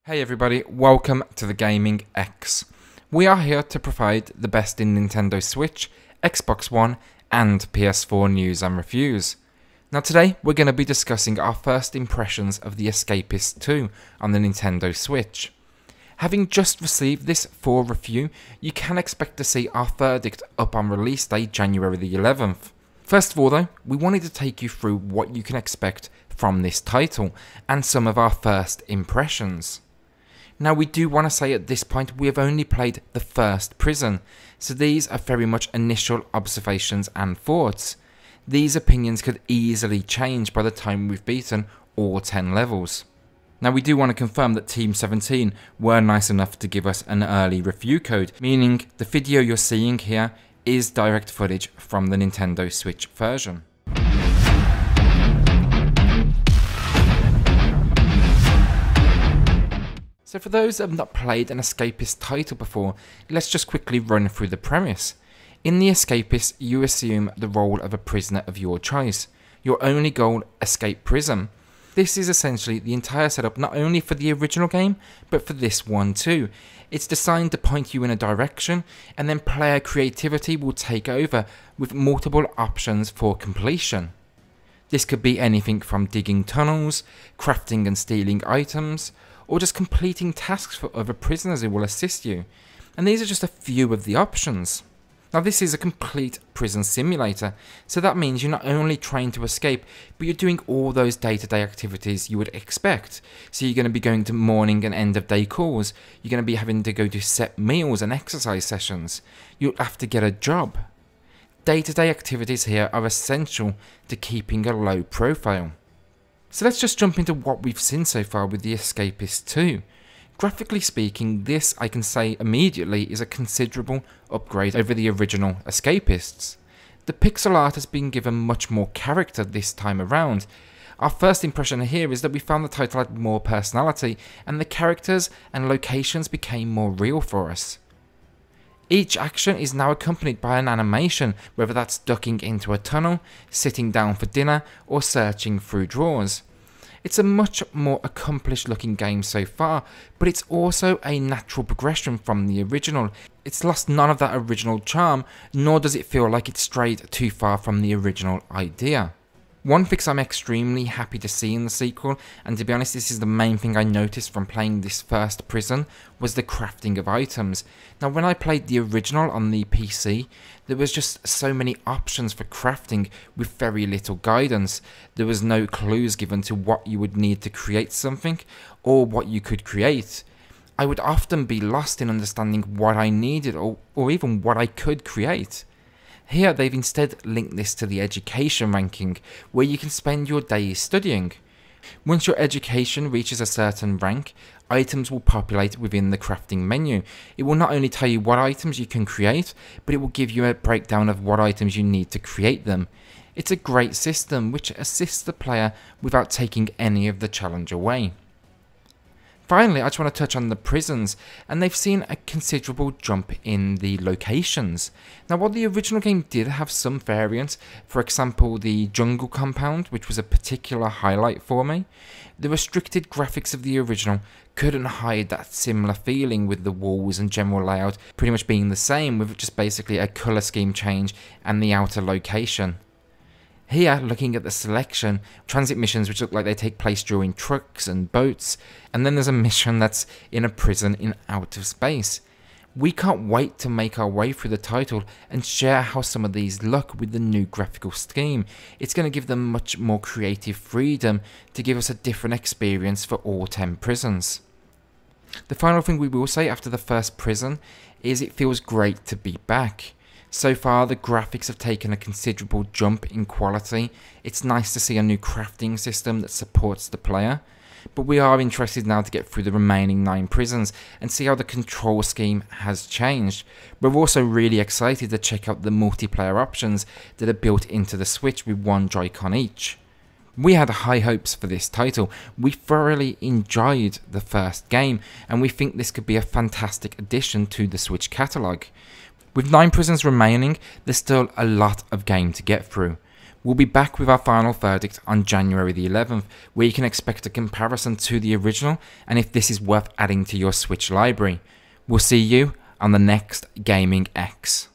Hey everybody, welcome to the Gaming X. We are here to provide the best in Nintendo Switch, Xbox One and PS4 news and reviews. Now today we're going to be discussing our first impressions of the Escapists 2 on the Nintendo Switch. Having just received this for review, you can expect to see our verdict up on release day January the 11th. First of all though, we wanted to take you through what you can expect from this title and some of our first impressions. Now we do want to say at this point we have only played the first prison, so these are very much initial observations and thoughts. These opinions could easily change by the time we've beaten all 10 levels. Now we do want to confirm that Team 17 were nice enough to give us an early review code, meaning the video you're seeing here is direct footage from the Nintendo Switch version. So for those that have not played an Escapist title before, let's just quickly run through the premise. In the Escapist, you assume the role of a prisoner of your choice. Your only goal, escape prison. This is essentially the entire setup not only for the original game, but for this one too. It's designed to point you in a direction, and then player creativity will take over with multiple options for completion. This could be anything from digging tunnels, crafting and stealing items, or just completing tasks for other prisoners who will assist you. And these are just a few of the options. Now this is a complete prison simulator, so that means you're not only trying to escape, but you're doing all those day-to-day activities you would expect. So you're going to be going to morning and end of day calls, you're going to be having to go to set meals and exercise sessions, you'll have to get a job. Day-to-day activities here are essential to keeping a low profile. So let's just jump into what we've seen so far with the Escapists 2. Graphically speaking, this I can say immediately is a considerable upgrade over the original Escapists. The pixel art has been given much more character this time around. Our first impression here is that we found the title had more personality and the characters and locations became more real for us. Each action is now accompanied by an animation, whether that's ducking into a tunnel, sitting down for dinner, or searching through drawers. It's a much more accomplished looking game so far, but it's also a natural progression from the original. It's lost none of that original charm, nor does it feel like it's strayed too far from the original idea. One fix I'm extremely happy to see in the sequel, and to be honest this is the main thing I noticed from playing this first prison, was the crafting of items. Now when I played the original on the PC, there was just so many options for crafting with very little guidance. There was no clues given to what you would need to create something, or what you could create. I would often be lost in understanding what I needed, or even what I could create. Here they've instead linked this to the education ranking, where you can spend your days studying. Once your education reaches a certain rank, items will populate within the crafting menu. It will not only tell you what items you can create, but it will give you a breakdown of what items you need to create them. It's a great system which assists the player without taking any of the challenge away. Finally, I just want to touch on the prisons, and they've seen a considerable jump in the locations. Now while the original game did have some variants, for example the jungle compound, which was a particular highlight for me, the restricted graphics of the original couldn't hide that similar feeling, with the walls and general layout pretty much being the same, with just basically a colour scheme change and the outer location. Here, looking at the selection, transit missions which look like they take place during trucks and boats, and then there's a mission that's in a prison in outer space. We can't wait to make our way through the title and share how some of these look with the new graphical scheme. It's going to give them much more creative freedom to give us a different experience for all 10 prisons. The final thing we will say after the first prison is it feels great to be back. So far the graphics have taken a considerable jump in quality. It's nice to see a new crafting system that supports the player, but we are interested now to get through the remaining 9 prisons and see how the control scheme has changed. We're also really excited to check out the multiplayer options that are built into the Switch with one Joy-Con each. We had high hopes for this title. We thoroughly enjoyed the first game, and we think this could be a fantastic addition to the Switch catalogue. With 9 prisons remaining, there's still a lot of game to get through. We'll be back with our final verdict on January the 11th, where you can expect a comparison to the original and if this is worth adding to your Switch library. We'll see you on the next Gaming X.